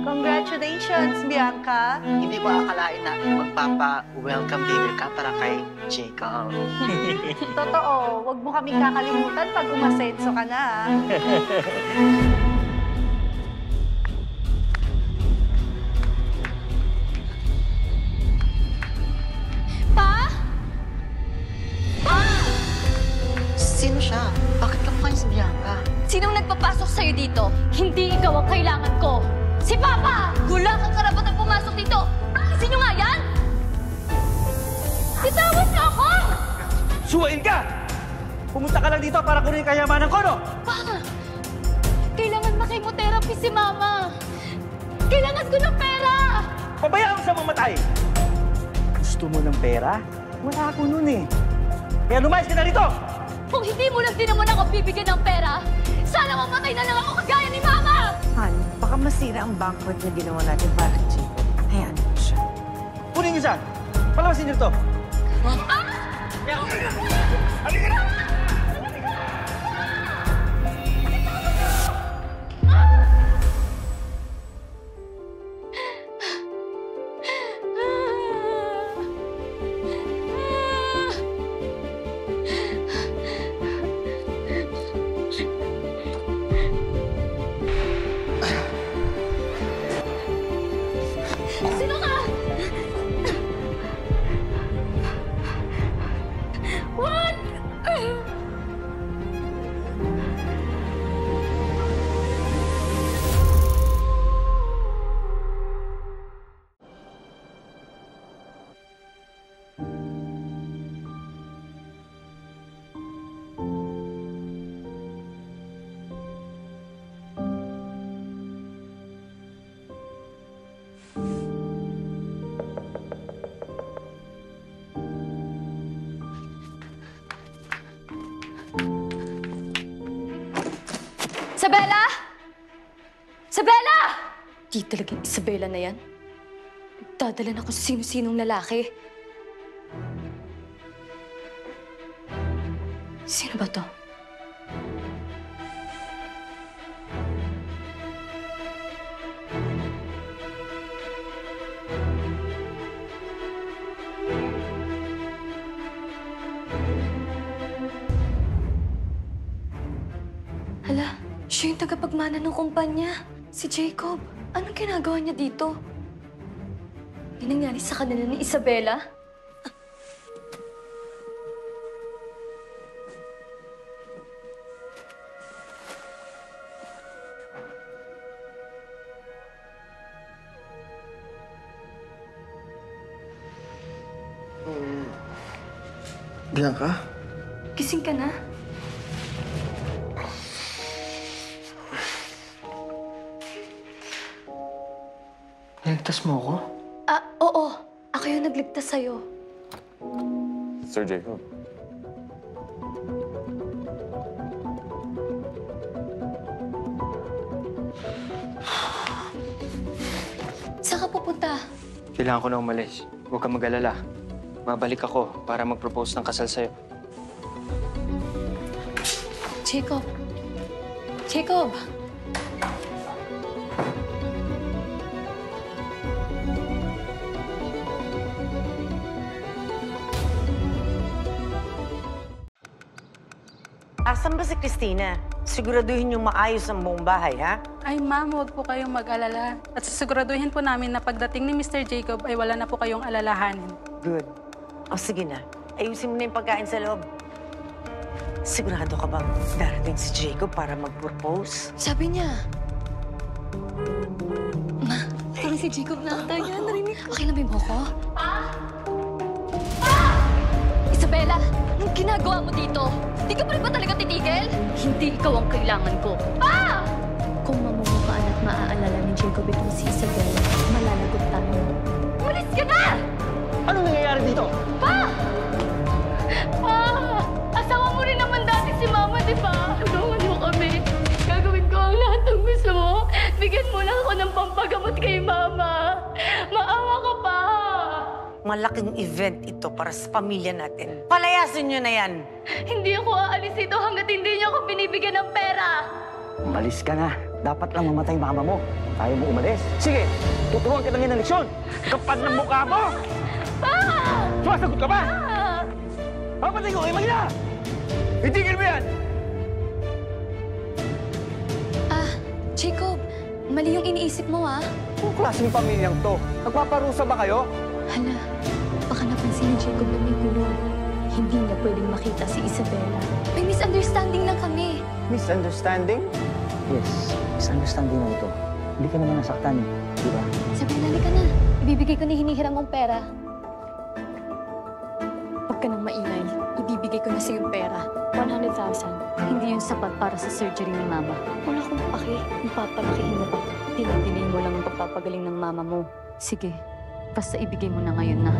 Congratulations, Bianca! Hindi ko akalain na magpapa-welcome dinner ka para kay Jacob. Totoo, huwag mo kaming kakalimutan pag umasenso ka na. Pa? Pa! Sino siya? Bakit ka mukha niya si Bianca? Sinong nagpapasok sa'yo dito? Hindi ikaw ang kailangan ko. Si Papa! Wala kang karapatang pumasok dito! Alisin niyo nga yan! Bitawan niyo ako! Suwain ka! Pumunta ka lang dito para kunin kayamanan ko, no? Pa! Kailangan makimotherapy si Mama! Kailangan ko ng pera! Pabayaan mo sa mamatay! Gusto mo ng pera? Wala ako nun eh. Kaya lumayas ka na rito! Kung hindi mo lang din naman ako bibigyan ng pera, sana mamatay na lang ako kagaya ni Mama! Han, baka masira ang banquet na ginawa natin para kay Jacob. Hayaan mo siya. Kunin niyo siya! Palabasin niyo ito! Ah! Halika na! Sino ka? What? Isabela! Isabela! Di talaga yung Isabela na yan. Nagdadala na ako sa sino-sinong lalaki. Sino ba to? Hala, siya yung tagapagmana ng kumpanya. Si Jacob. Anong ginagawa niya dito? May nangyari sa kanila ni Isabela? Bianca? Gising ka na? Niligtas mo ako? Ah, oo. Ako yung nagligtas sa'yo. Sir Jacob. Saan ka pupunta? Kailangan ko na umalis. Huwag kang mag-alala. Babalik ako para mag-propose ng kasal sa'yo. Jacob. Jacob! Asan ba si Christina? Siguraduhin yung maayos ang buong bahay, ha? Ay, ma'am, huwag po kayong mag-alala. At sisiguraduhin po namin na pagdating ni Mr. Jacob ay wala na po kayong alalahanin. Good. O sige na, ayusin mo na yung pagkain sa loob. Sigurado ka bang darating si Jacob para mag-propose? Sabi niya. Ma, parang si Jacob na ata yan. Narinig ko. Okay lang ba yung buhok ko? Pa! Pa! Isabela, anong ginagawa mo dito? Di ka pa rin ba talaga titigil? Hindi ikaw ang kailangan ko. Pa! Kung mamumukaan at maaalala ni Jacob itong si Isabela, malalagot tayo. Umalis ka na! Anong nangyayari dito? Pa! Pa! Asawa mo rin naman dati si Mama, di ba? Tulungan mo kami. Gagawin ko ang lahat ng gusto mo. Bigyan mo lang ako ng pampagamot kay Mama. Maawa ka pa! Malaking event ito para sa pamilya natin. Palayasin nyo na yan! Hindi ako aalis dito hanggat hindi niyo ako binibigyan ka ng pera! Umalis ka na. Dapat lang mamatay mama mo. Tayo mo umalis. Sige, tuturuan kita ngayon ng leksyon. Kapal ng mukha mo! Sumasagot ka ba? Papatay ko kayo mag-ina! Itigil mo yan! Jacob, mali yung iniisip mo, ah. Anong klaseng pamilyang to? Nagpaparusa ba kayo? Hala, baka napansin ni Jacob na may gulo. Hindi niya pwedeng makita si Isabela. May misunderstanding lang kami. Misunderstanding? Yes, misunderstanding na ito. Hindi ka naman nasaktan eh, di ba? Isabela, halika na. Ibibigay ko na hinihiram mong pera. Huwag ka nang maingay. Ibibigay ko na sa yung pera. 100,000. Hindi yun sapat para sa surgery ni Mama. Wala akong pake. Papalakihin mo pa. Dinadilay mo lang ang pagpapagaling ng Mama mo. Sige, basta ibigay mo na ngayon na.